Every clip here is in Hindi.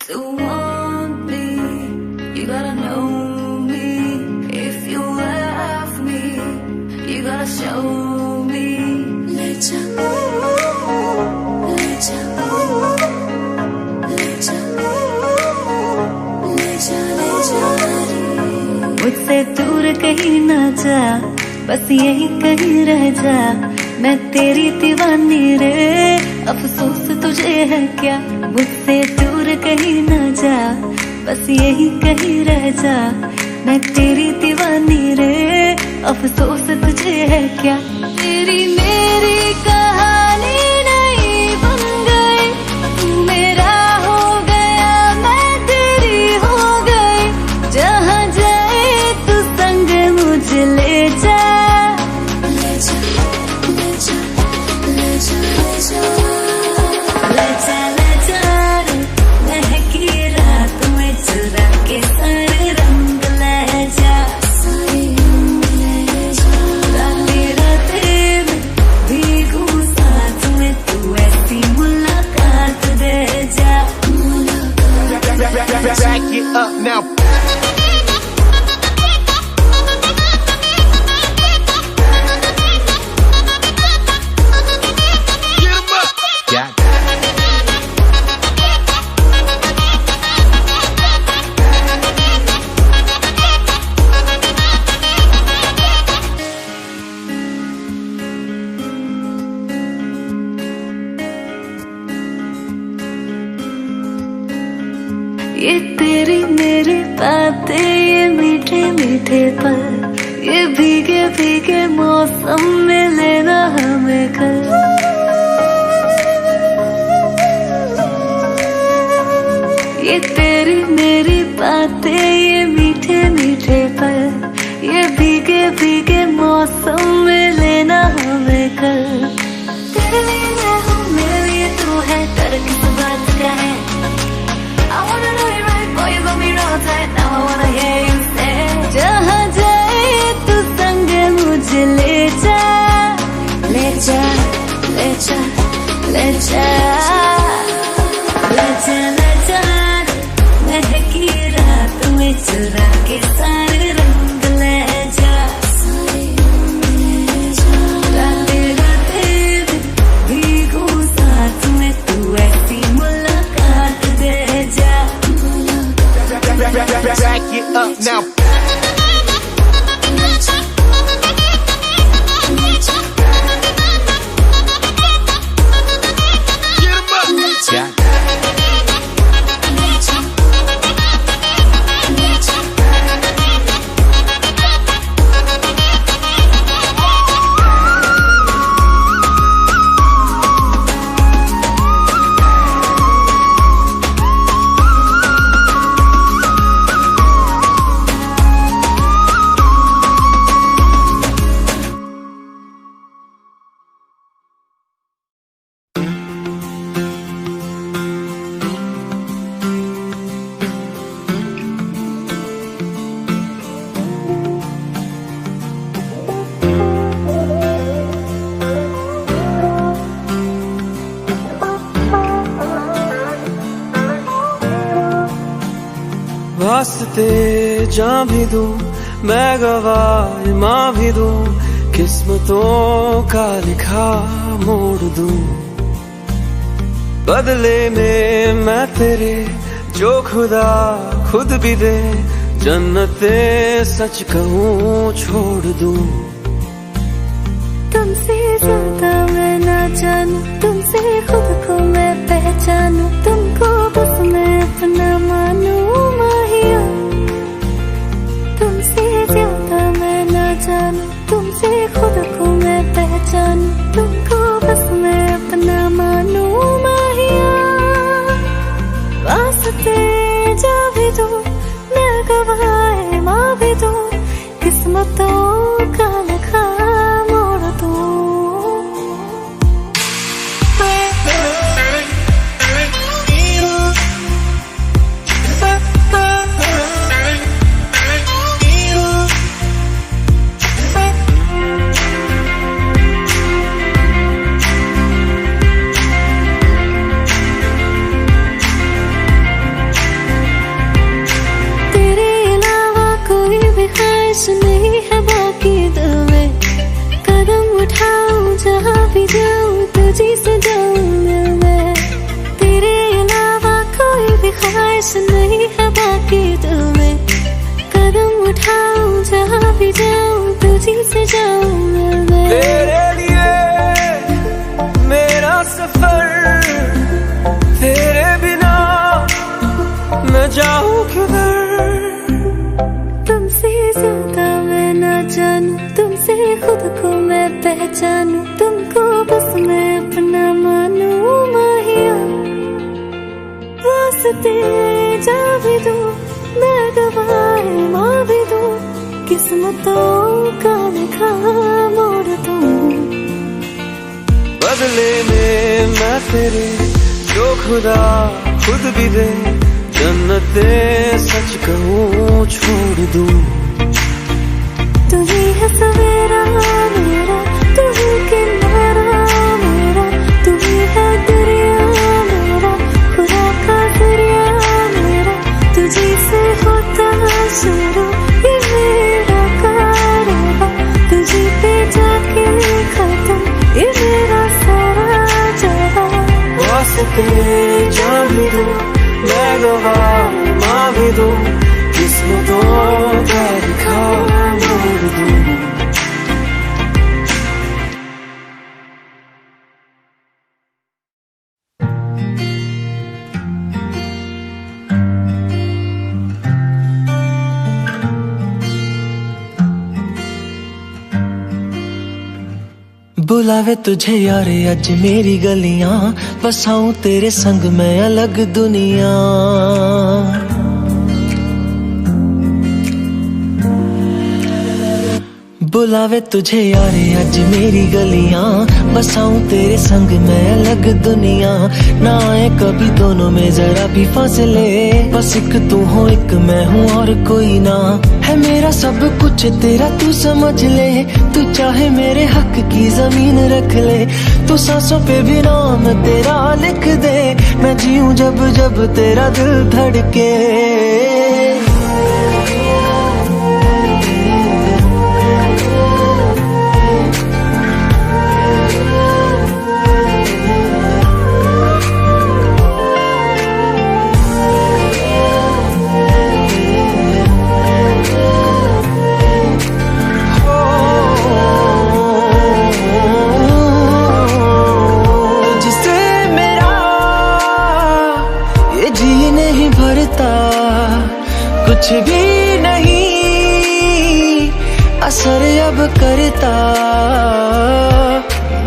to want me. You gotta know me. If you love me, you gotta show me. Let ya, let ya, let ya, let ya, let ya. मुझसे दूर कहीं ना जा, बस यही कहीं रह जा। मैं तेरी दीवानी रे, अफसोस तुझे है क्या। मुझसे दूर कहीं ना जा, बस यही कहीं रह जा। मैं तेरी दीवानी रे, अफसोस तुझे है क्या। तेरी मेरी कहानी नहीं बन गई, तू मेरा हो गया, मैं तेरी हो गई। जहाँ जाए तू संग मुझे ले जा। Back it up now. Get 'em up. Got it. ये तेरी मेरी बातें, ये मीठे मीठे पल, ये भीगे भीगे मौसम में लेना हमें कल। ये तेरी मेरी बातें, ये मीठे मीठे पल, ये भीगे भीगे मौसम में लेना हमें कल। तेरे लिए मैं हूँ, मेरे लिए तू है, डर किस बात का है। I wanna know you right, boy, you got me real tight. Now I wanna hear you say, जहाँ जाए तू संग मुझे ले जा, ले जा, ले जा, ले जा, ले जा, ले जा। महकी रात में चुरा के सारे रंग ले जा। राते राते भीगू साथ में, तू ऐसी मुलाकात दे जा। Back it up now. Get 'em up. Got it. वास्ते जान भी दूं, मैं गवाह माँ भी दूं, किस्मतों का लिखा मोड़ दूं। बदले में मैं तेरे जो खुदा खुद भी दे, जन्नते सच कहूँ छोड़ दूं। तुमसे ज्यादा मैं ना जानूं, तुमसे खुद को मैं पहचानूं, तुमको बस मैं अपना मानूं माहिया। तुमसे ज्यादा मैं ना जानूं, तुमसे खुद को मैं पहचानूं, तुमको बस मैं अपना मानूं माहिया। वास्ते जा भी दो, मैं गवाह माँ भी दो, किस्मतों का लिखा मोड़ दो। है बाकी दिल में। कदम उठाऊं जहाँ भी जाऊं तुझी से जाऊं मैं। तेरे लिए मेरा सफर, तेरे बिना मैं जाऊं किधर। तुमसे ज्यादा मैं ना जानूं, तुमसे खुद को मैं पहचानूं, तुमको बस मैं अपना मानूं माहिया। वास्ते जा भी दूं, मैं गवाह माँ भी दूं, किस्मतों का लिखा मोड़ दूं। बदले में मैं तेरे जो खुदा खुद भी दे, जन्नते सच कहूँ छोड़ दूं। तू ही है सवेरा मेरा, तू ही किनारा मेरा, तू ही है दरिया मेरा, खुदा का दरिया मेरा। तुझी से होता शुरू ये मेरा कारवां, तुझी पे जाके खत्म ये मेरा सारा जहां। वास्ते जा भी दूं, मैं गवाह माँ भी दूं, किस्मतों का लिखा मोड़ दूं। बुलावे तुझे यारे अज मेरी गलियां, बसाऊं तेरे संग मैं अलग दुनिया। बुलावे तुझे यारे अज मेरी गलियां, बसाऊं तेरे संग मैं अलग दुनिया। ना आए कभी दोनों में जरा भी फासले, बस एक तू हो एक मैं हूँ और कोई ना। है मेरा सब कुछ तेरा तू समझ ले, तू चाहे मेरे हक की जमीन रख ले। तू सांसों पे भी नाम तेरा लिख दे, मैं जीऊं जब जब तेरा दिल धड़के। कुछ भी नहीं असर अब करता,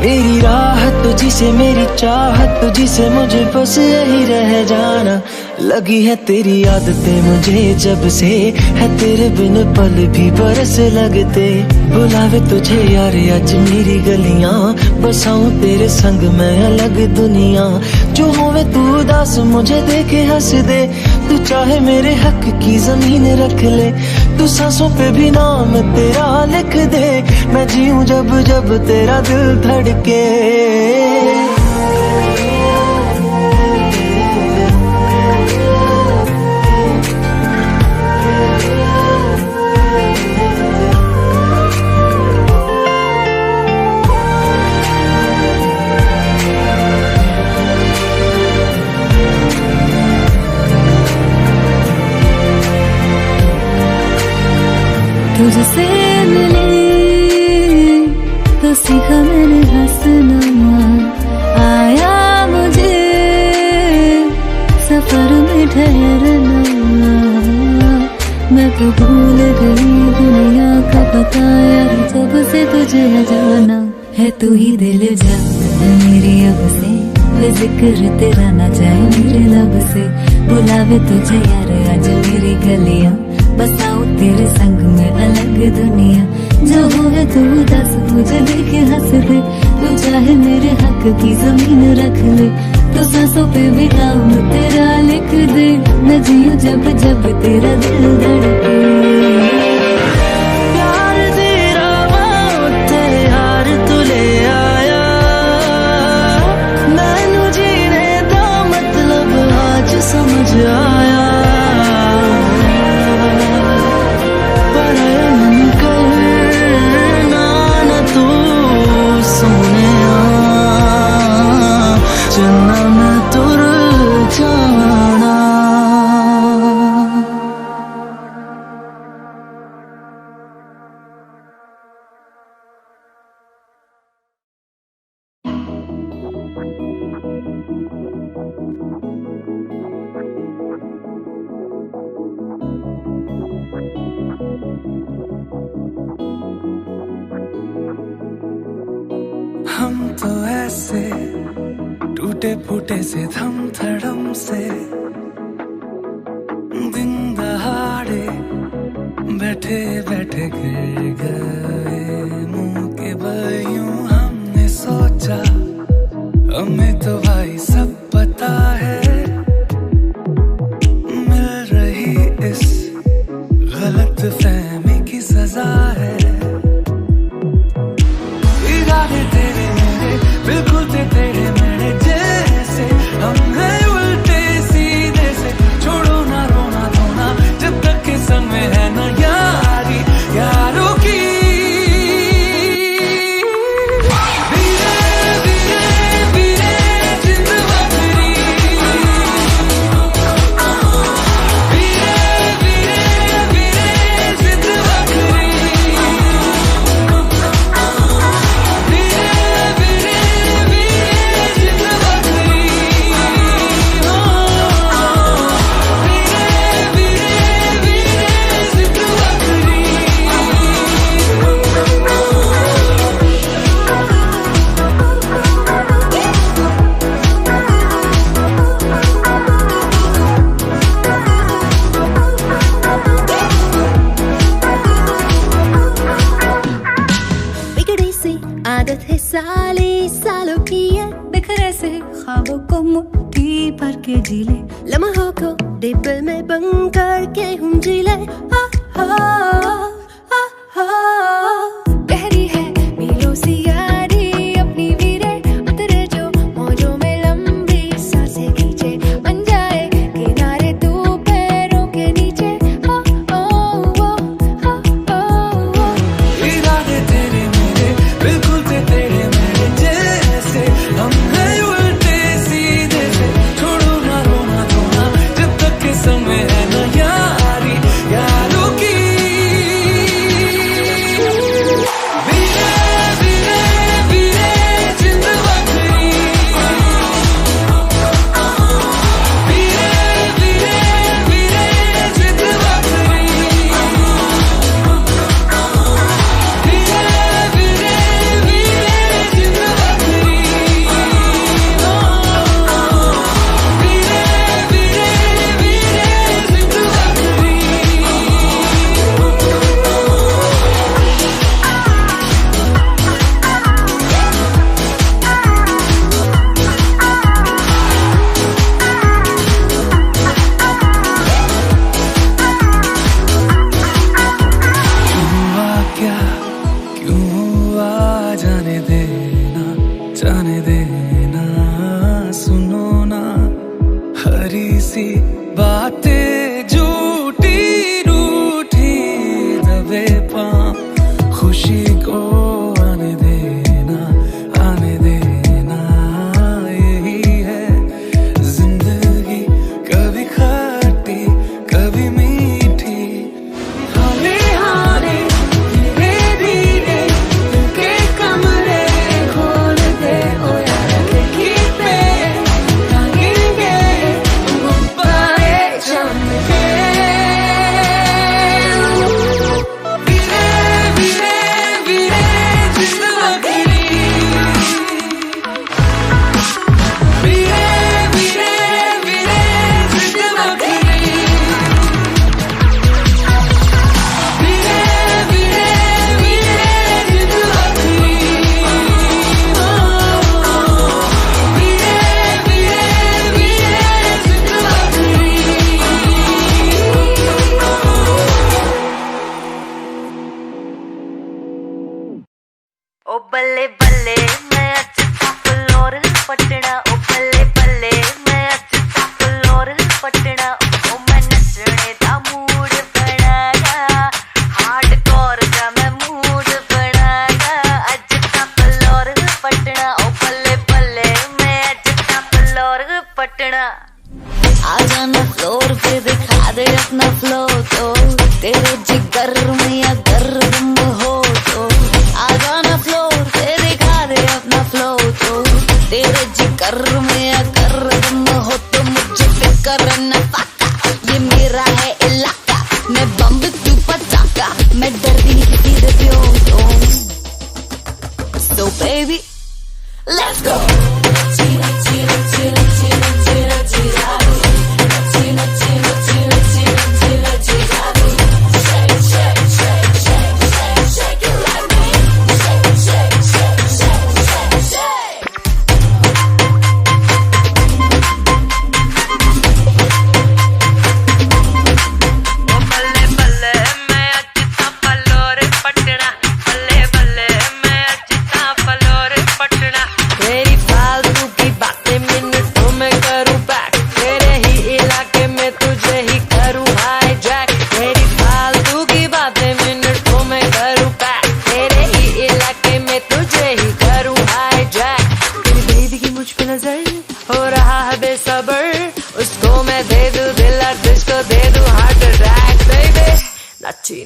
मेरी राह तुझी से मेरी चाहत तुझी से, मुझे बस यही रह जाना। लगी है तेरी आदतें मुझे जब से, है तेरे बिन पल भी बरस लगते। बुलावे तुझे यार आज मेरी गलियां, बसाऊं तेरे संग मैं अलग दुनिया। जो होवे तू उदास मुझे देखे हंस दे, तू चाहे मेरे हक की जमीन रख ले। तू सांसों पे भी नाम तेरा लिख दे, मैं जीऊं जब जब तेरा दिल धड़के। तुझसे मिले तो सीखा मैंने हंसना, आया मुझे सफर में ठहरना। मैं तो भूल गई दुनिया का पता यार, जब से तुझे जाना है। तू ही दिल जा मेरी अब से, जिक्र तेरा ना जाए मेरे लब से। बुलावे तुझे यार आज मेरी गलियां, बसाऊं तेरे संग में अलग दुनिया। जो होवे तू दस मुझे देखे हंस दे, तू चाहे मेरे हक की जमीन रख ले। तो सांसों पे भी नाम तेरा लिख दे, मैं जीऊं जब जब तेरा दिल धड़के। प्यार तेरा तेरे हार तू ले आया, मैनू जीने दा मतलब आज समझ आया। से टूटे फूटे से धम धड़म से दिन दहाड़े बैठे बैठे गिर गए मुंह के बल यूं हमने सोचा हमें तो भाई सब पता है मिल रही इस गलत फहमी की सजा है इरादे तेरे मेरे बिल्कुल तेरे मेरे जैसे हम हैं उल्टे सीधे से छोड़ो ना रोना धोना जब तक के संग में है ना यारी यारों की आदत है साले सालों की है बिखरे से ख्वाबों को मुट्ठी भर के जी ले लम्हों को दिल में बंद करके हम जी ले गहरी है मीलों सी यारी अपनी वीरे उतरे जो मौजों में लंबी सांसें खींचे बन जाए किनारे तू पैरों के नीचे इरादे तेरे मेरे बिल्कुल तेरे मेरे जैसे हम हैं उल्टे सीधे से छोड़ो ना रोना धोना जब तक के संग में है ना यारी यारों की जाने देना सुनो ना हरी सी बातें झूठी रूठी दबे पाँव खुशी को आने देना यही है जिंदगी कभी खट्टी कभी मीठी हाले हाले धीरे धीरे दिल के कमरे ओ बल्ले बल्ले मैं अच्छा फ्लोर पटना ओ बल्ले बल्ले मैं अच्छा फ्लोर पटना ओ मैं नचने दा मूड बनाया हार्डकोर दा मैं मूड बनाया अच्छा फ्लोर पटना ओ बल्ले बल्ले मैं अच्छा फ्लोर पटना आ जाना फ्लोर पे दिखा दे अपना फ्लो तो तेरे जिगर में अगर दम हो तो आ जाना फ्लोर पे दिखा दे अपना फ्लो तो तेरे जिगर में अगर दम हो तो मुझे फिक्र न पाका ये मेरा है इलाका मैं बम्ब तू पटाका मैं डरती नहीं किसी से तो so baby Let's go.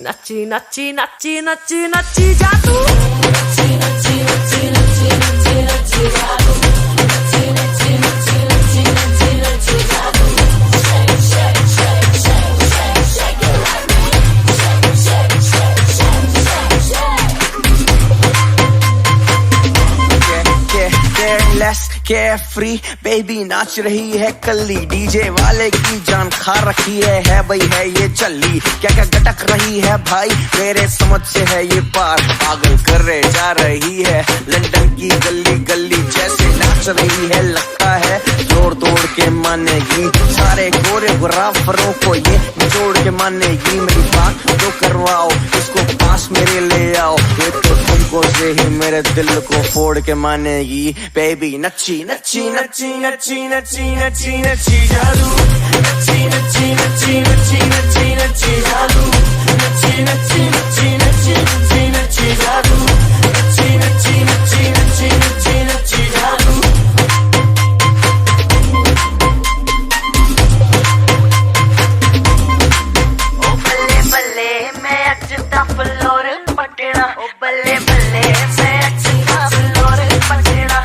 नच्ची नच्ची नच्ची नच्ची नच्ची जा तू नच्ची नच्ची नच्ची नच्ची नच्ची नच्ची जा तू नच्ची नच्ची नच्ची नच्ची नच्ची नच्ची जा तू shake shake shake shake shake shake it like me shake shake shake shake shake shake careless carefree baby नाच रही है कल्ली डीजे वाले की जान खा रखी है भाई है ये चल्ली क्या क्या गटक रही है भाई मेरे समझ से है ये पार पागल करे जा रही है लंदन की गली गली जैसे नाच रही है लगता है जोड़ तोड़ के मानेगी सारे कोरियोग्राफरों को ये जोड़ के मानेगी मेरी बात तो करवाओ इसको पास मेरे ले आओ ये तो तुमको से ही मेरे दिल को फोड़ के मानेगी बेबी नच्ची नच्ची नच्ची नच्ची नच्ची नच्ची नच्ची जादू नच्ची नच्ची नच्ची नच्ची नच्ची नच्ची जादू नच्ची नच्ची नच्ची नच्ची नच्ची नच्ची जादू नच्ची नच्ची नच्ची नच्ची नच्ची नच्ची जादू ओ बल्ले बल्ले मैं अचता फलोर पटना ओ बल्ले बल्ले मैं अचता फलोर पटना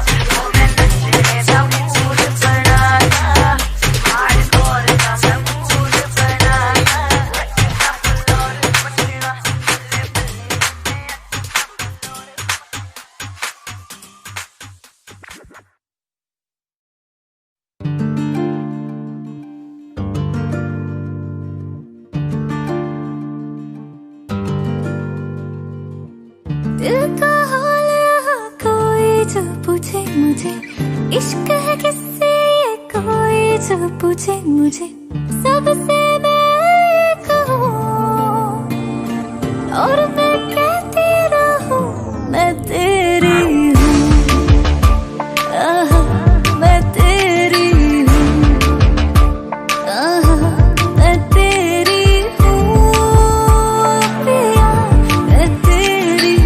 दिल का हाल यहाँ कोई जो पूछे मुझे इश्क है किससे ये कोई जो पूछे मुझे सबसे मैं कहूँ और मैं कहती रहूँ मैं तेरी हूँ मैं तेरी हूँ मैं तेरी हूँ प्रिया मैं तेरी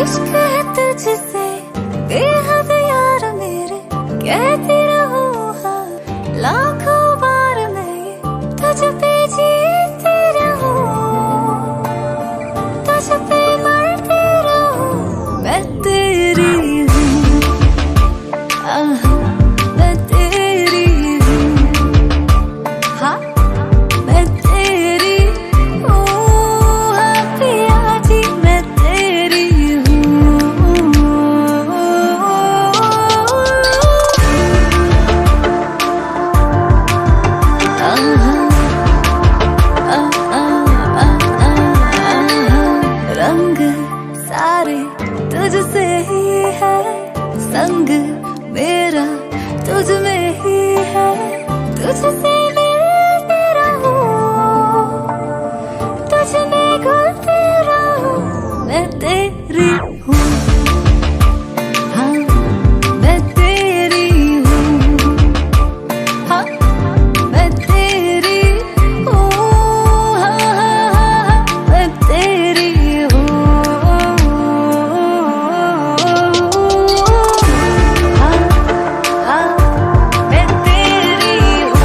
इश्क है तुझसे बेहद यार मेरे कहती रहूं हाँ लाखों बार मैं ये तुझ पे जीती रहूं तुझ पे मरती रहूं मैं तेरी हूँ मैं तेरी हूँ हाँ मैं तेरी हूँ हाँ पिया जी मैं तेरी रंग सारे तुझसे ही है संग मेरा तुझ में ही है तुझसे मिलती रहूं तुझ में घुलती रहूं मैं तेरी हूँ हाँ मैं तेरी हूँ हाँ मैं तेरी हूँ हाँ मैं तेरी हूँ हाँ मैं तेरी हूँ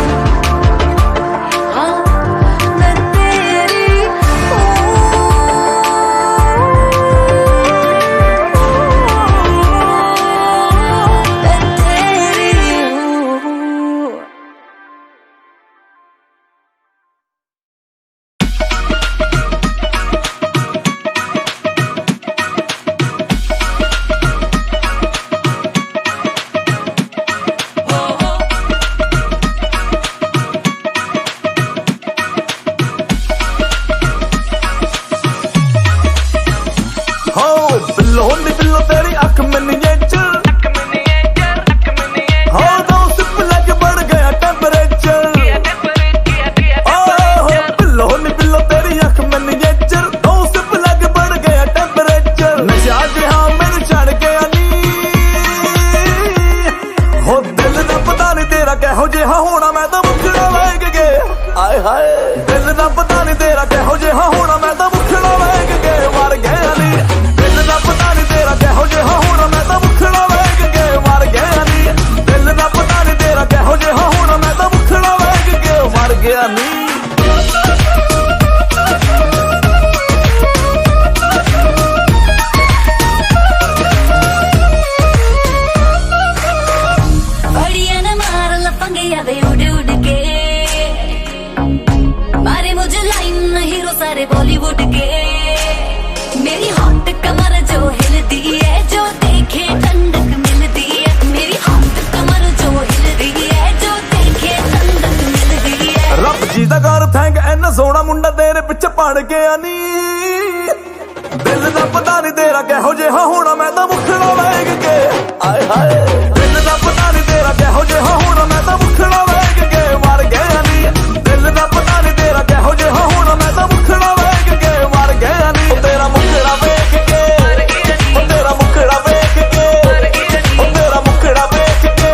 मुंडा तेरे पिछे पड़ गया नी दिल दा पता नहीं तेरा कहो जिहा होना मैं तो मुखड़ा वेख के आए हाय दिल दा पता नहीं तेरा कहो जिहा होना मैं तो मुखड़ा वेख के मर गया नी दिल दा पता नहीं तेरा कहो जिहा होना मैं तो मुखड़ा वेख के मर गया नी तेरा मुखड़ा वेख के तेरा मुखड़ा वेख के तेरा मुखड़ा वेख के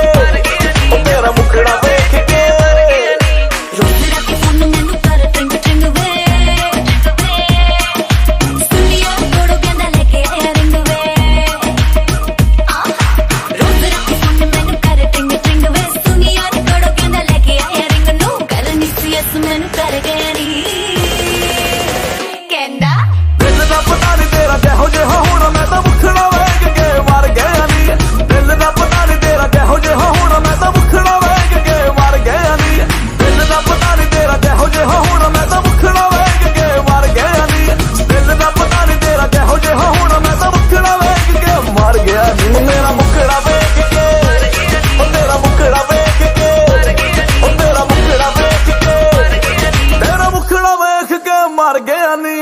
तेरा मुखड़ा वेख के रोज रात फोन मैनू कर टिंग टिंग वे सुनिया कोड़ो कहंदा लेके आया रिंग वे रोज रात फोन मैनू कर टिंग टिंग वे सुनिया कोड़ो कहंदा लेके आया रिंग नो कर नी सीएस मैनू कर गया नी कहंदा दिल दा पता नहीं तेरा कहो जिहा होना मैं तो मुखड़ा वेख के मर गया नी दिल दा पता नहीं तेरा कहो जिहा होना मैं तो मुखड़ा वेख के मर गया नी दिल दा पता नहीं तेरा कहो जिहा होना मैं तो मुखड़ा वेख के मर गया नी दिल दा पता नहीं तेरा कहो जिहा होना मैं तो मुखड़ा वेख के मर गया नी मेरा मुखड़ा वेख के तेरा मुखड़ा वेख के तेरा मुखड़ा वेख के तेरा मुखड़ा वेख के मर गया नी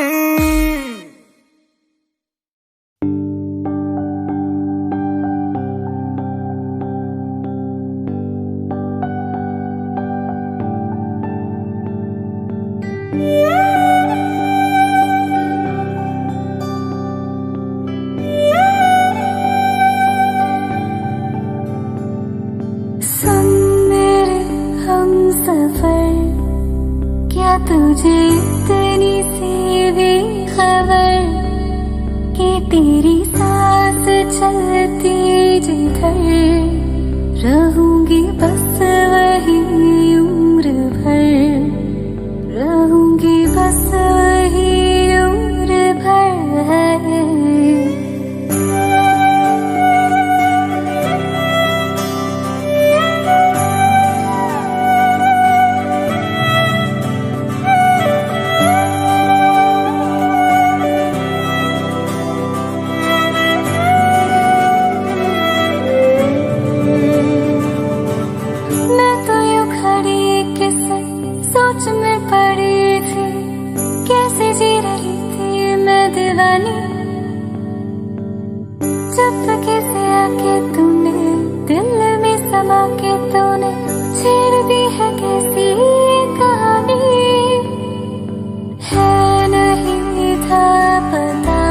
सुन मेरे हमसफर क्या तुझे इतनी सी भी खबर कि तेरी सांस चलती जिधर रहूंगी बस वही उम्र भर रहूंगी बस वही उम्र भर मैं तो यूं खड़ी किसी सोच में पड़ी थी कैसे जी रही थी मैं दीवानी जब तक से आके तूने दिल में समा के तूने छेड़ दी है कैसी ये कहानी है नहीं था पता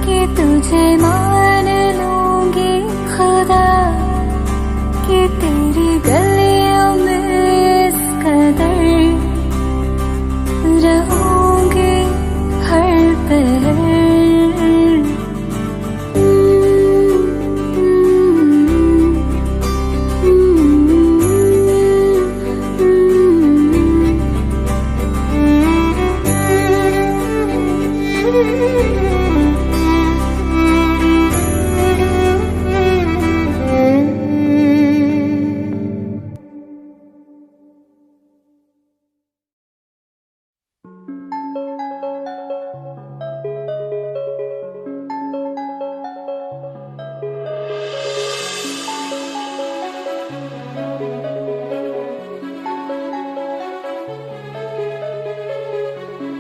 कि तुझे मान लूंगी खुदा कि तेरी गलियों में इस कदर रहूंगी हर पहर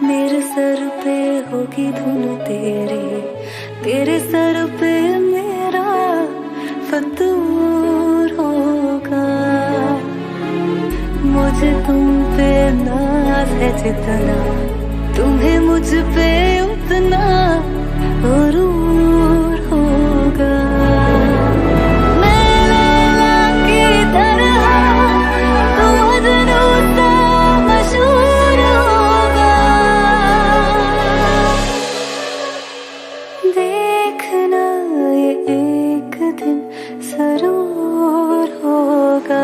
मेरे सर पे होगी धुन तेरे सर पे मेरा फतूर होगा मुझे तुम पे नाज है जितना तुम्हें मुझ पे उतना गुरूर होगा मैं लैला की तरह तू मजनू सा मशहूर होगा देखना ये एक दिन जरूर होगा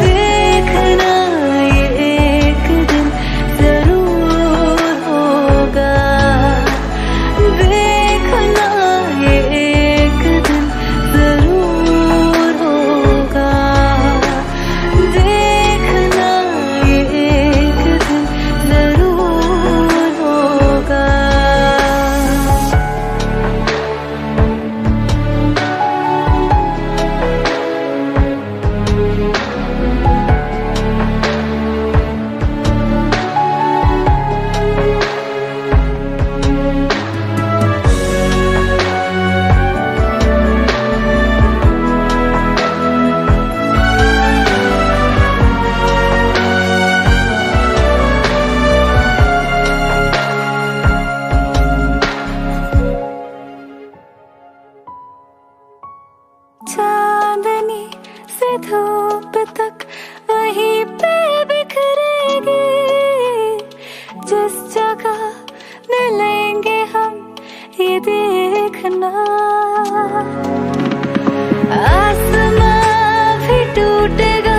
देखना ये एक दिन जरूर होगा धूप तक वहीं पे बिखरेगी, जिस जगह मिलेंगे हम ये देखना। आसमां भी टूटेगा,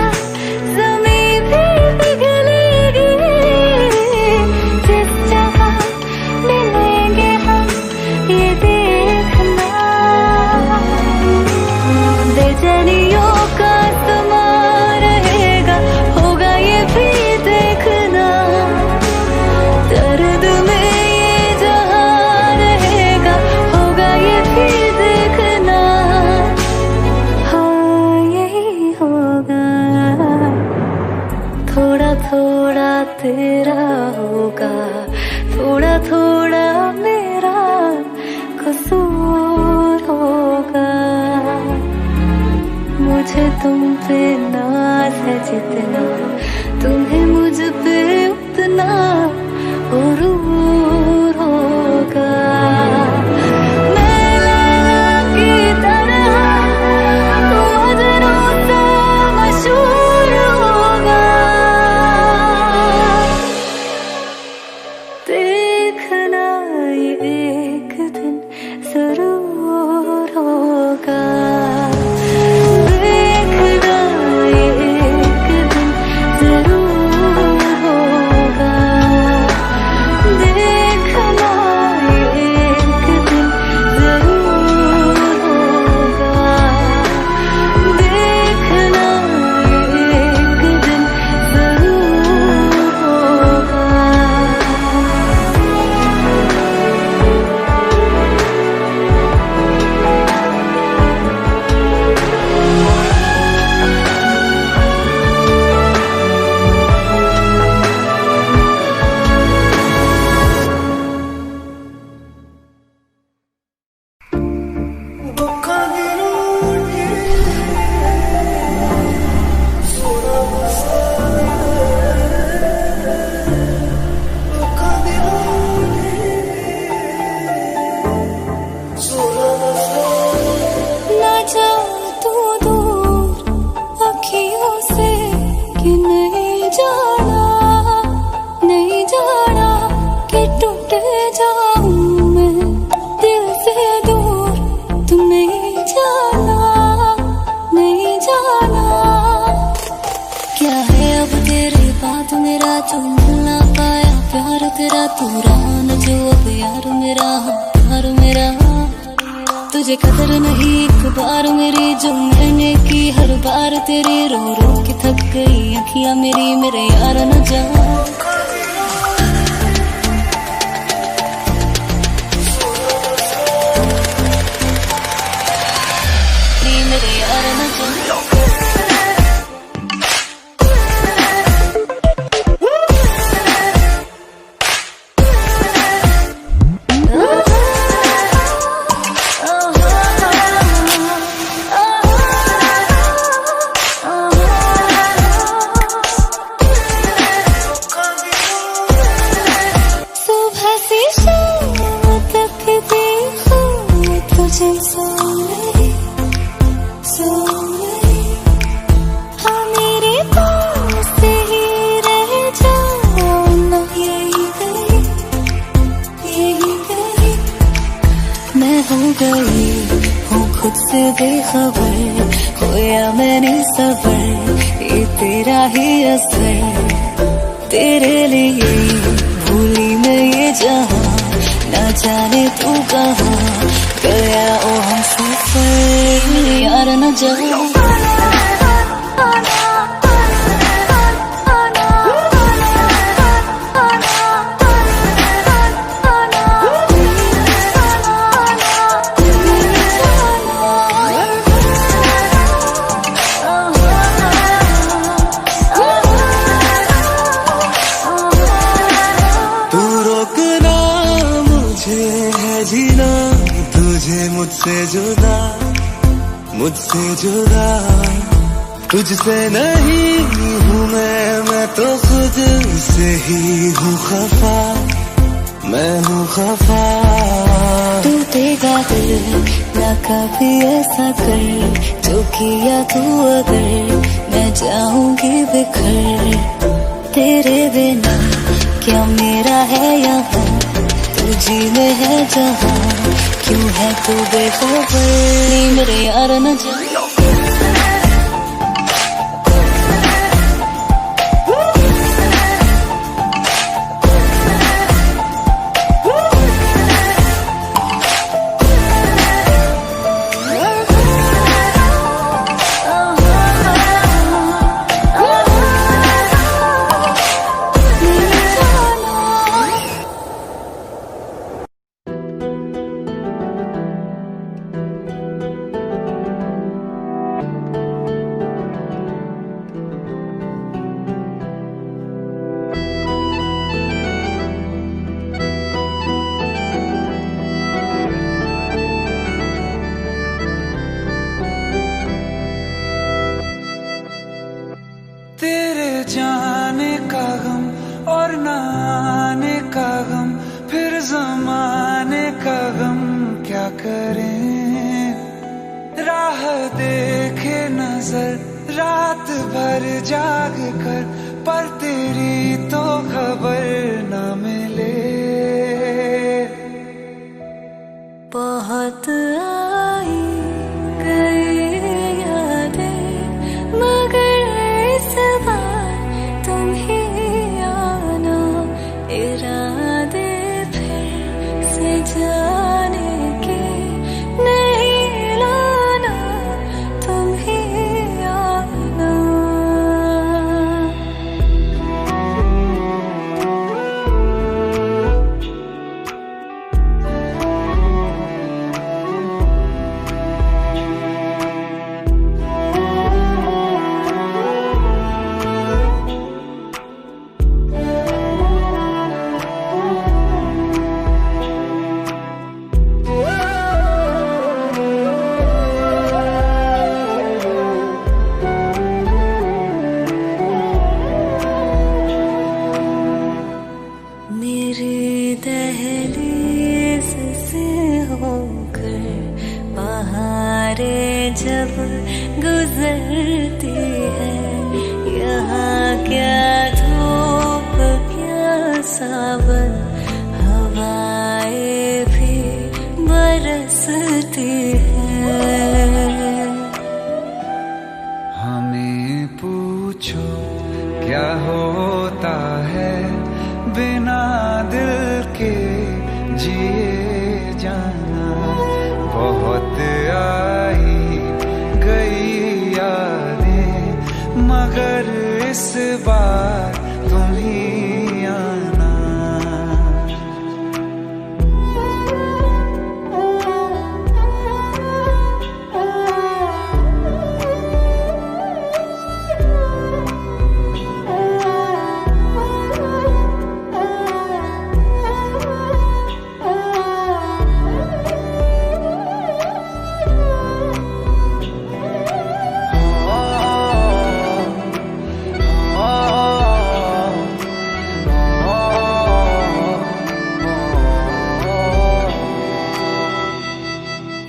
ज़मीं भी पिघलेगी, जिस जगह मिलेंगे हम ये देखना। बेचैनियों का समा रहेगा, होगा ये भी देखना। दर्द में ये जहां रहेगा, होगा ये भी देखना। हाँ यही होगा, थोड़ा थोड़ा तेरा होगा, थोड़ा थोड़ा मेरा कसूर होगा। मुझे तुम पे नाज है जितना, तुम्हें मुझ पे उतना गुरूर होगा। मैं लैला की तरह तू मजनू सा मशहूर होगा। देखना ये एक दिन जरूर होगा। देखना ये एक दिन जरूर होगा। देखना ये एक दिन जरूर होगा। देखना ये एक दिन जरूर होगा। ना जाओ तू दूर अखियों से, कि नहीं जाना, नहीं जाना कि टूट जाऊं मैं दिल से दूर। तुम नहीं जाना, नहीं जाना। क्या है अब तेरे बाद मेरा जो मिल ना पाया, प्यार तेरा तू रहा न जो अब यार मेरा, प्यार मेरा। तुझे कदर नहीं एक बार मेरी जो मैंने की, हर बार तेरी रो रो के थक गई अखियां मेरी, मेरे यार न जा। मेरे यार न जा। सुबह से शाम तक देखो तुझे सोने, सोने। हाँ मेरे पास ही रह जाओ ना, यही गई, यही गई। मैं हो गई हूँ खुद से बेखबर, खोया मैंने सबर, ये तेरा ही असर। तेरे लिए भूली मैं ये जहां, ना जाने तू कहाँ गया ओ हम सफर। मेरे यार न जा। तू रोकना मुझे है जीना, तुझे मुझसे जुदा, मुझसे जुदा। तुझसे नहीं हूँ मैं तो खुद से ही हूँ खफा, मैं हूँ खफा। टूटेगा दिल ना क्या कभी ऐसा कर जो किया तू, अगर मैं जाऊंगी बिखर तेरे बिना। क्या मेरा है यहाँ, तुझी में है जहाँ, क्यों है तू बेखबर मेरे यार न जा। तेरे जाने का गम और न आने का गम, फिर ज़माने का गम क्या करें। राह देखे नजर रात भर जाग कर, पर तेरी तो खबर न मिले। बहुत आई गई यादें, मगर इस बार तुम ही आना। इरादे फिर से जाने के नहीं लाना, तुम ही आना। मेरी दहलीज से होकर बहारें जब गुजरती है, यहाँ क्या धूप क्या सावन, हवाएं भी बरसती है। हमें पूछो क्या होता है बिना दिल के जिए जाना। बहुत आई गई यादें, मगर इस बार तुम ही आना।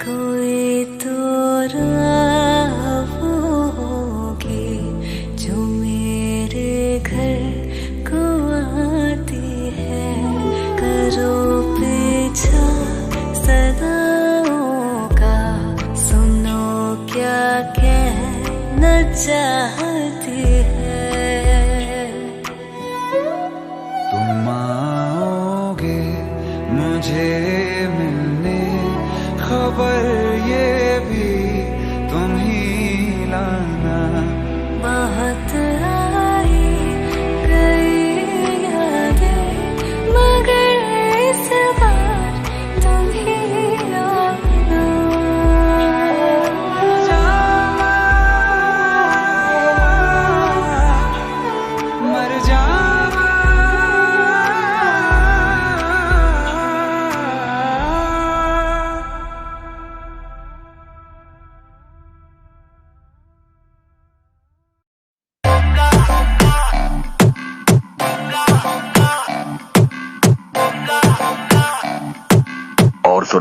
कोई तो राह होगी जो मेरे घर को आती है। करो पीछा सदाओं का, सुनो क्या कहना चाहती है। तुम आओगे मुझे मिलने, खबर ये भी तुम ही लाना। बहुत आई गई यादें, मगर इस बार तुम ही आना।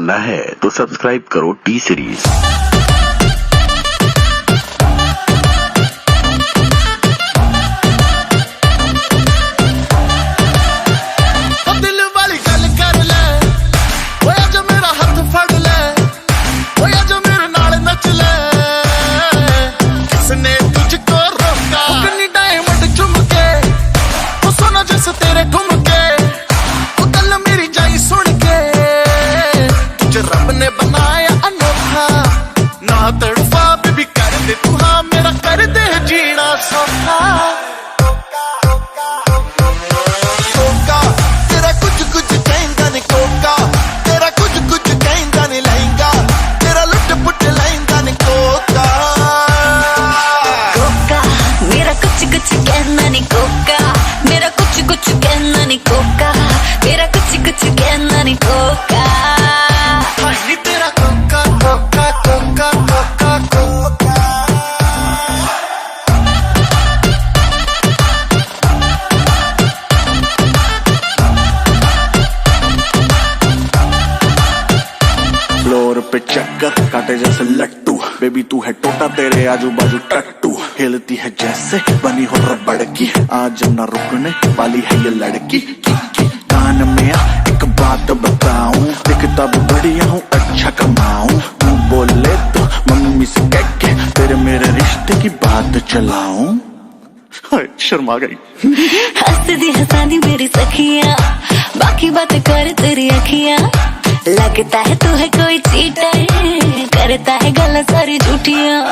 जानना है तो सब्सक्राइब करो टी सीरीज। तेरे घूम के वो गल मेरी जाई सुन के, तुझे रब ने बनाया अनोखा, ना तड़फा बेबी कर दे तू हाँ मेरा, कर दे जीना सौखा। कोका तेरा कुछ कुछ कहंदा नहीं, कोका तेरा कुछ कुछ कहंदा नहीं, लहंगा तेरा लुट पुट लहंगा नहीं, कोका कोका मेरा कुछ कुछ कहना नहीं, कोका मेरा कुछ कुछ कहना नहीं, कोका मेरा कुछ कुछ कहना नहीं, कोका हाय तेरा कोका कोका कोका कोका कोका। फ्लोर पे चक्कर काटे जैसे लट्टू, बेबी तू है टोटा तेरे आजू बाजू टट्टू, हिलती है जैसे बनी हो रबड़ की, आज न रुकने वाली है ये लड़की की। कान में आ एक बात बताऊं, दिखता भी बढ़िया हूँ अच्छा कमाऊं, तू बोले तो मम्मी से कह के तेरे मेरे रिश्ते की बात चलाऊं। शर्मा गई। हंस दी हंसानी मेरी सखियां, बाकी बातें कर तेरी अखियां, लगता है तू है कोई चीटर, करता है गला सारी झूठियां।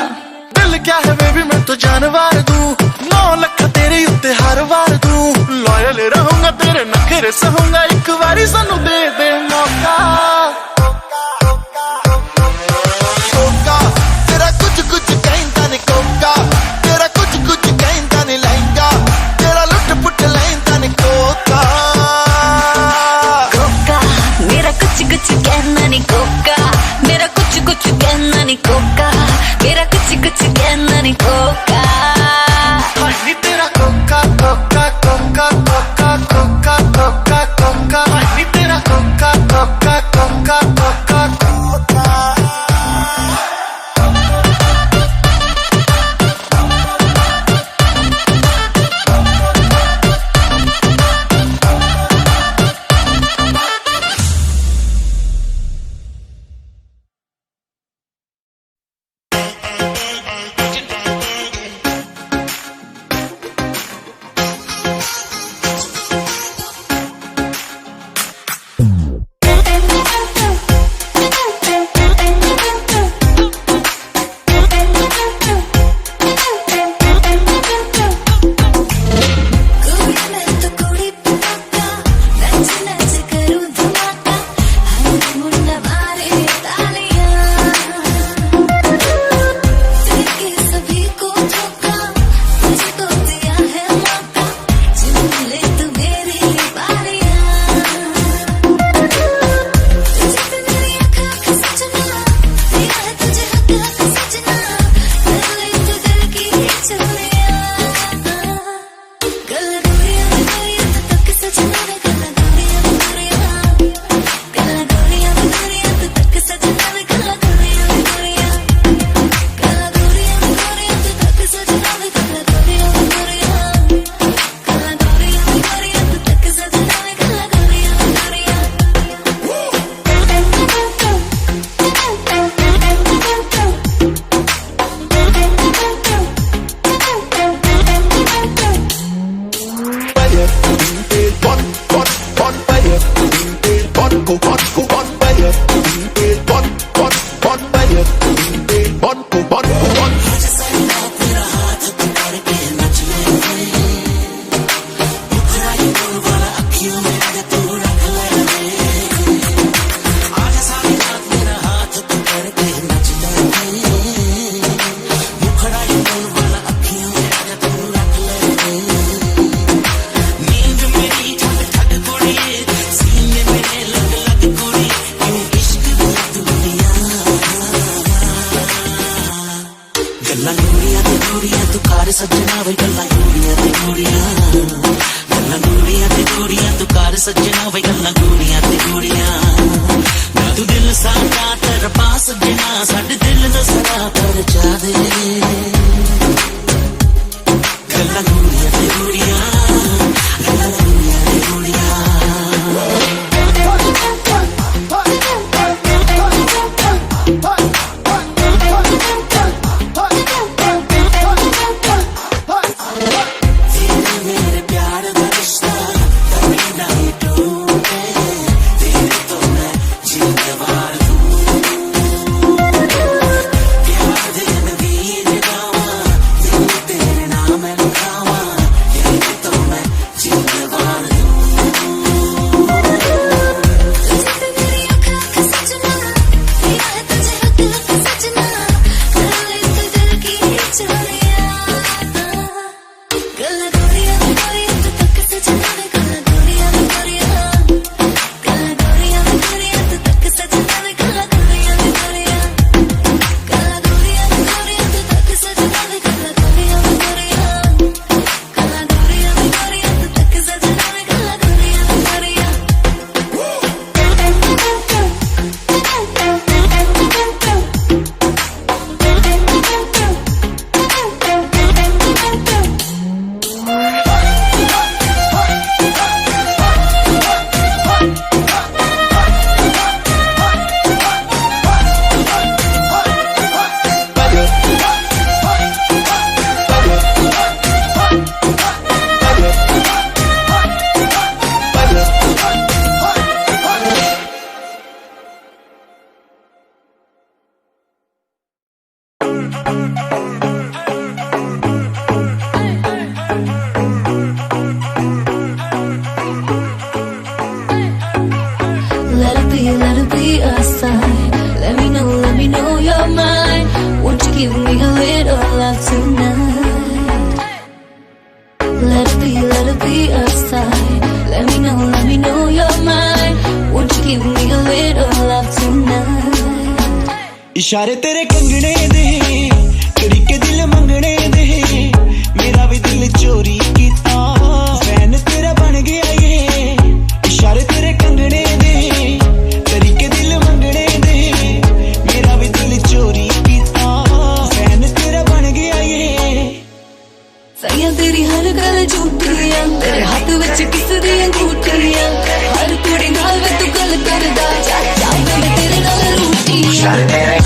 दिल क्या है बेबी मैं तो जानवर दूं, 9 लाख तेरे उत्ते हर वार दूं, लॉयल रहूंगा तेरे नखरे सहूंगा, एक बारी सानू दे दे मौका। कोका तेरा कुछ कुछ कहंदा नहीं, कोका तेरा कुछ कुछ कहंदा नहीं, लहंगा तेरा लुट पुट लहंगा नहीं, कोका कोका मेरा कुछ कुछ कहना नहीं, कोका मेरा कुछ कुछ कहना नहीं, कोका मेरा कुछ कुछ कहना नहीं, कोका हाय तेरा कोका कोका कोका कोका कोका कोका कोका, हाय तेरा कोका कोका कोका कोका कोका। गल्ला गोरिया ते गोरिया तू कार सजना वे गल्ला गोरिया ते गोरिया गल्लां गूड़ियां ते गूड़ियां तू कर सजना वे गल्लां गूड़ियां ते गूड़ियां ना तू दिल साडा तेरा पास सजना साडे दिल दा सरा पर जा दे गल्लां गूड़ियां ते गूड़ियां गल्लां गूड़ियां ते गूड़ियां Let it be a sign. Let me know you're mine. Won't you give me a little love tonight? Let it be a sign. Let me know you're mine. Won't you give me a little love tonight? इशारे तेरे कंगने दे तरीके दिल मंगने दे मेरा भी दिल चोरी कीता फैन तेरा बन गया ये इशारे तेरे कंगने दे तरीके दिल मंगने दे मेरा भी दिल चोरी कीता फैन तेरा बन गया ये सैया तेरी हर गल झूठियां तेरे हाथ विच किस दी अंगूठियां हर कुड़ी नाल वे तू गल करदा जा मैं तेरे नाल रूठियां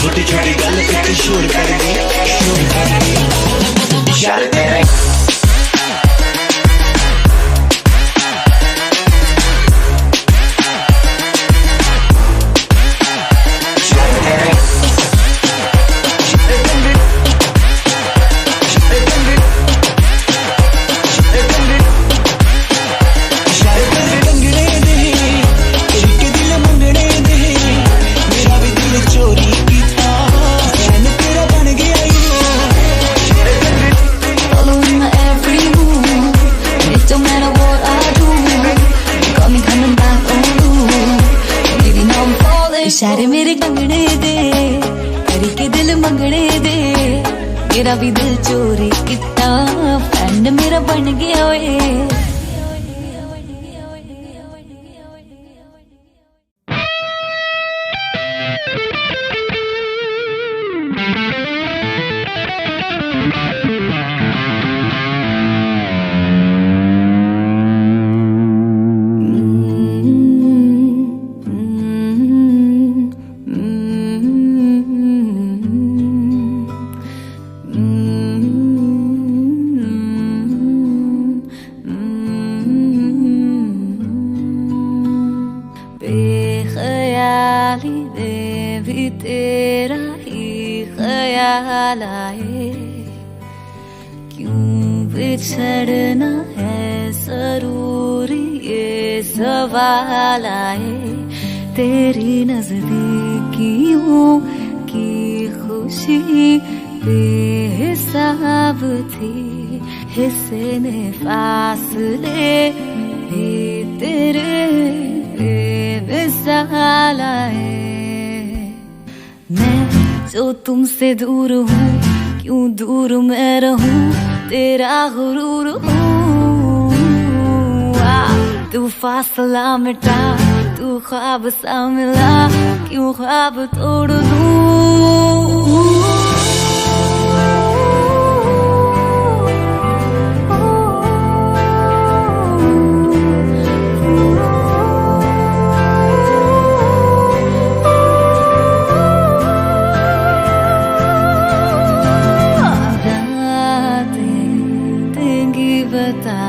छोटी छोटी गल पे शोर कर दी इशारे तेरे इशारे मेरे कंगने दे तरीके दिल मंगने दे मेरा भी दिल चोरी किता फैन मेरा बन गया ओए ख्याल आए, क्यों बिछड़ना है जरूरी ये सवाल आए। तेरी नजदीकियों की खुशी बेहिसाब थी, हिस्से ने फासले भी तेरे बेमिसाल आए। मैं जो तुमसे दूर हूँ, क्यों दूर मैं रहूं, तेरा गुरूर हूँ। तू फासला मिटा, तू ख्वाब सा मिला, क्यों ख्वाब तोड़ दूं। बता,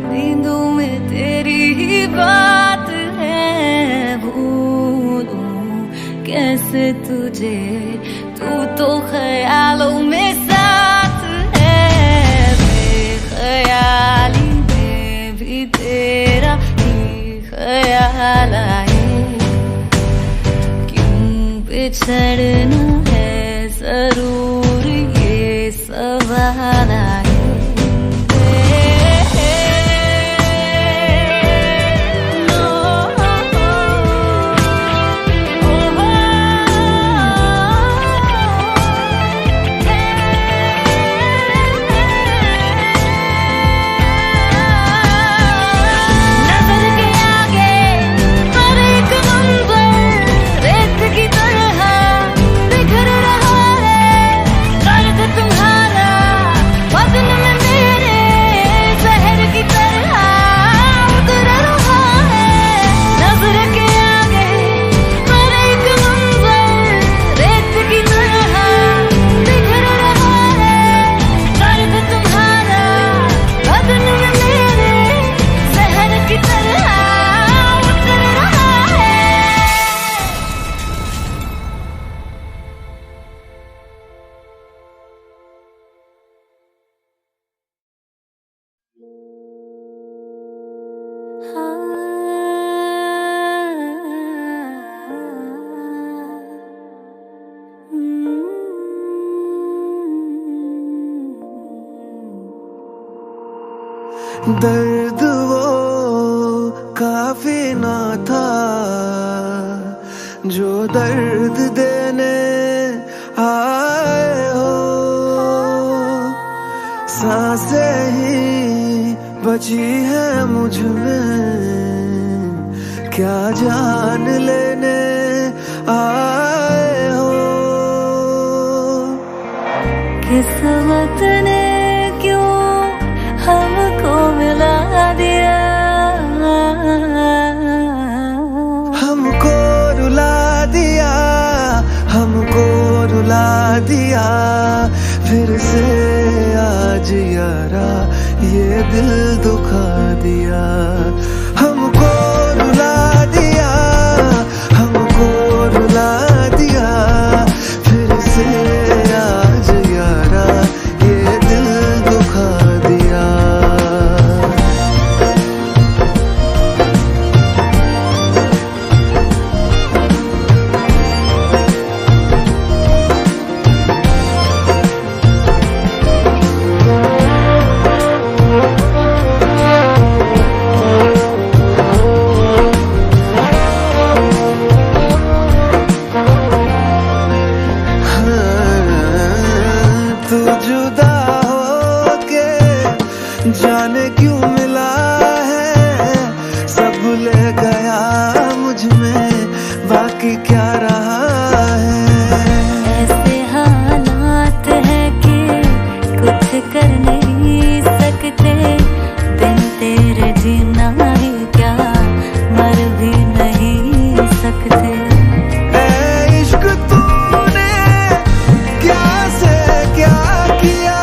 नींदों में तेरी ही बात है, भूलूं कैसे तुझे, तू तो ख्यालों में साथ है। बेख्याली में भी तेरा ही ख्याल आए, क्यों बिछड़ना है जरूरी ये सवाल आए। दर्द वो काफी ना था, जो दर्द देने आए हो। सांसें ही बची है मुझ में, क्या जान लेने आए हो। किस्मत ने क्यों हमको मिला दिया, हमको रुला दिया, हमको रुला दिया। फिर से आज यारा ये दिल दुखा दिया, हमको रुला दिया, हमको रुला दिया। फिर से आज यारा ये दिल दुखा दिया। जाने क्यों मिला है, सब ले गया मुझ में, बाकी क्या रहा है। ऐसे हालात है कि कुछ कर नहीं सकते, बिन तेरे जीना ही क्या, मर भी नहीं सकते। ऐ इश्क तूने क्या से क्या किया,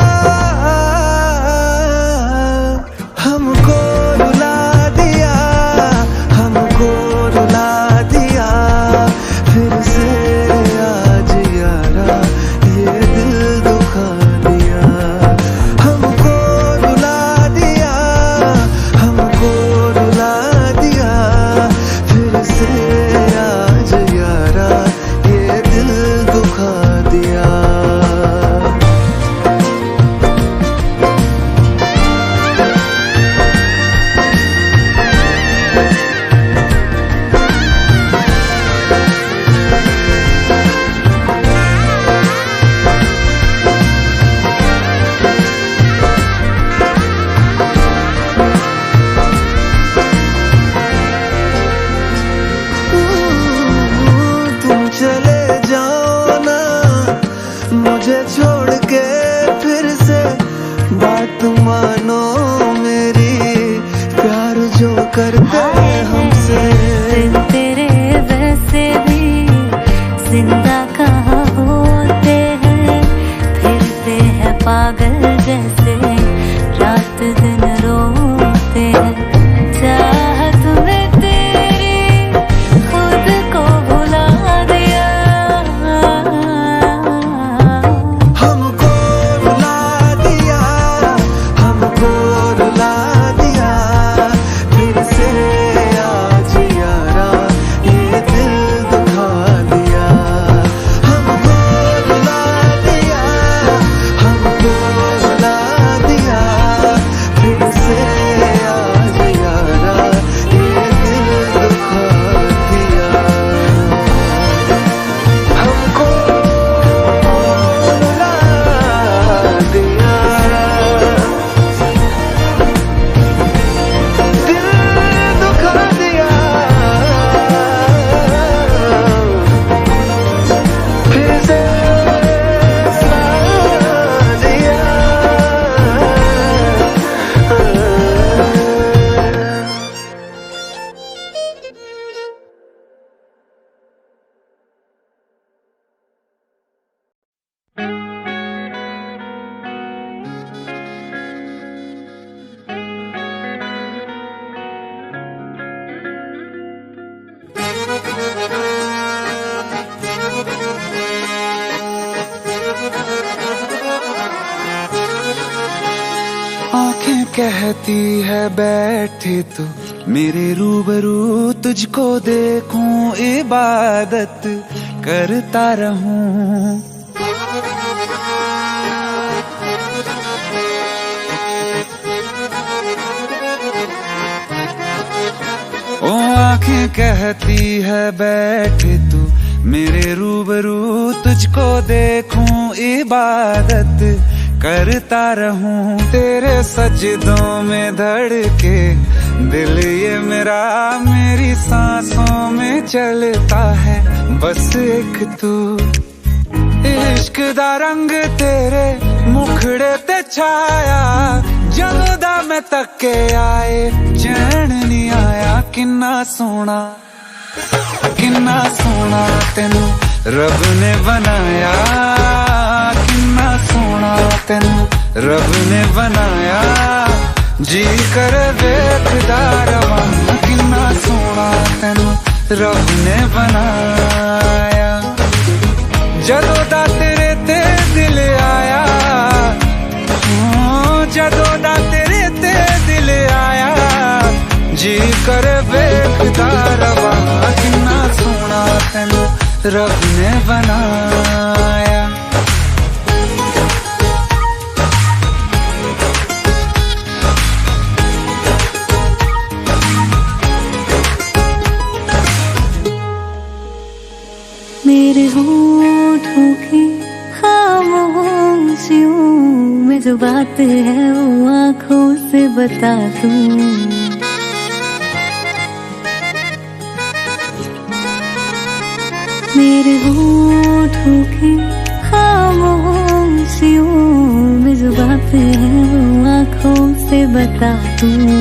हमको रुला दिया, हमको रुला दिया। फिर से आज यारा ये दिल पागल जैसे रात दिन रोते हैं। चाहत में तेरी खुद को भुला दिया, हमको रुला दिया, हमको रुला दिया। फिर से आज यारा ये दिल दुखा दिया। हमको रुला दिया, हमको रुला दिया। फिर से आज यारा ये दिल दुखा दिया। हमको रुला दिया, दिल दुखा दिया। फिर से रुला दिया। आंखें कहती है बैठे तू मेरे रूबरू, तुझको देखूं इबादत करता रहूं। ओ आंखें कहती है बैठे तू मेरे रूबरू, तुझको देखूं इबादत करता रहूं। तेरे सजदों में धड़के दिल ये मेरा, मेरी सांसों में चलता है बस एक तू। इश्क दा रंग तेरे मुखड़े ते छाया, ਜਦੋਂ ਦਾ मैं तके आए चैन नहीं आया। किन्ना सोना तेनू रब ने बनाया, किन्ना सोना तेनू रब ने बनाया। जी कर वेखदा रवां, किन्ना सोना तेनू रब ने बनाया। ਜਦੋਂ ਦਾ तेरे ते दिल आया, ਜਦੋਂ ਦਾ तेरे ते दिल आया। जी कर वेखदा रवां, किन्ना सोना तेनू रब ने बनाया। मेरे होठों की खामोशियों में जो बात है वो आंखों से बता दूं। मेरे होठों की खामोशियों में जो बात है वो आंखों से बता दूं।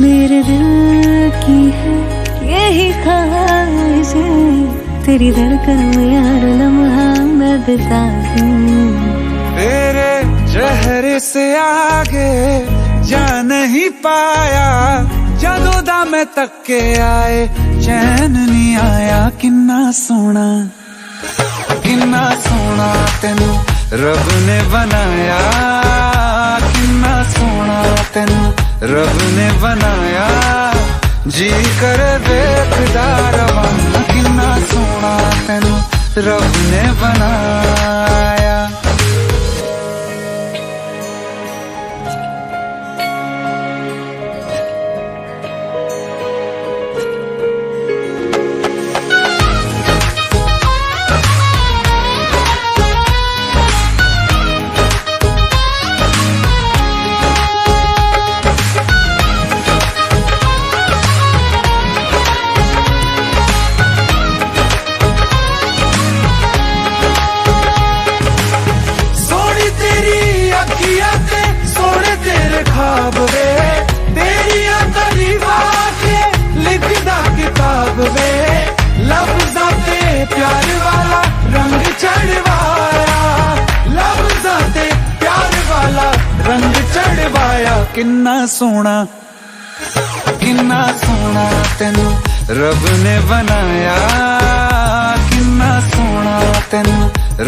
मेरे दिल की है यही ख्वाहिश है, तेरी धड़कन में हर लम्हा मैं बिता दूं। तेरे चेहरे से आगे जा नहीं पाया, ਜਦੋਂ ਦਾ मैं तके आए चैन नहीं आया। किन्ना सोना तेनू रब ने बनाया, किन्ना सोना तेनू रब ने बनाया। जी कर वेखदा रवां, किन्ना सोना तेनू रब ने बनाया। रंग चढ़वाया किन्ना सोना तेनू रब ने बनाया, किन्ना सोना तेनू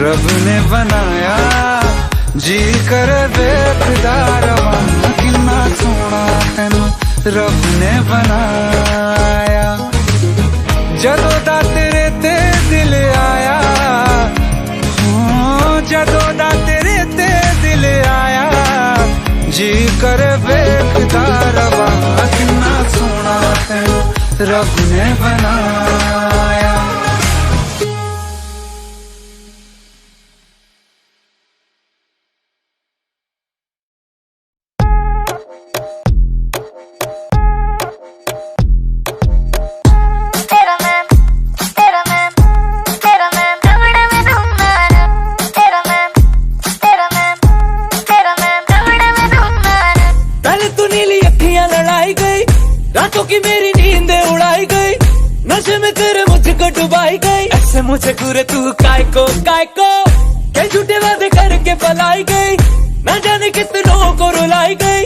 रब ने बनाया, जी कर देखदा रवां, किन्ना सोना तेनू रब ने बनाया। जदों दा तेरे ते दिल आया, जदों दा तेरे ते दिल आया, जी कर देखदा रवां, किन्ना सोना तेनू रब ने बनाया। रातों की मेरी नींद उड़ाई गई, नशे में तेरे मुझको डुबाई गई, ऐसे मुझे घूरे तू काय को कई झूठे वादे करके पलाई गई, ना जाने कितनों को रुलाई गई,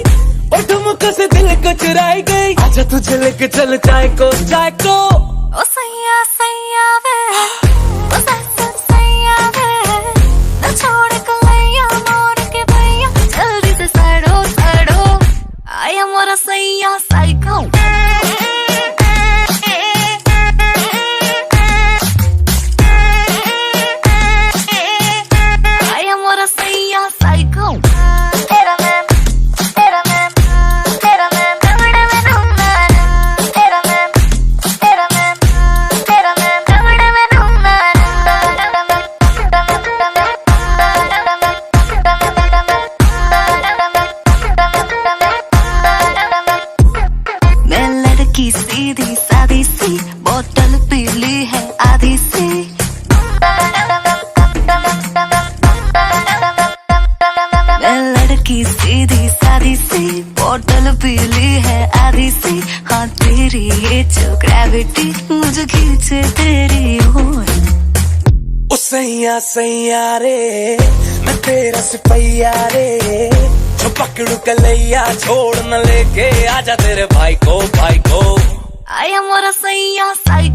और ठुमक से दिल को चुराई गई, आजा तुझे लेके चल चाय को ओ सैया सैया वे, ओ सैया वे, न छोड़ कलैया मोड़ के भैया, जल्दी से सड़ो आया मोरा सैया साइको। आया मोरा सैया साइको। तेरा मैम कमरे में घूमना, तेरा मैम कमरे में घूमना। मैं लड़की सीधी सादी सी, बोतल पीली है आधी सी, मैं लड़की सीधी सादी सी, बोतल पीली है आधी सी, हाँ तेरी ये जो ग्रेविटी मुझे खींचे तेरी ओर। ओ सैया सैया रे, मैं तेरा सिपैया रे, जो पकड़ू कलैया छोड़ न लेके आजा तेरे भाई को। आया मोरा सैया साइको।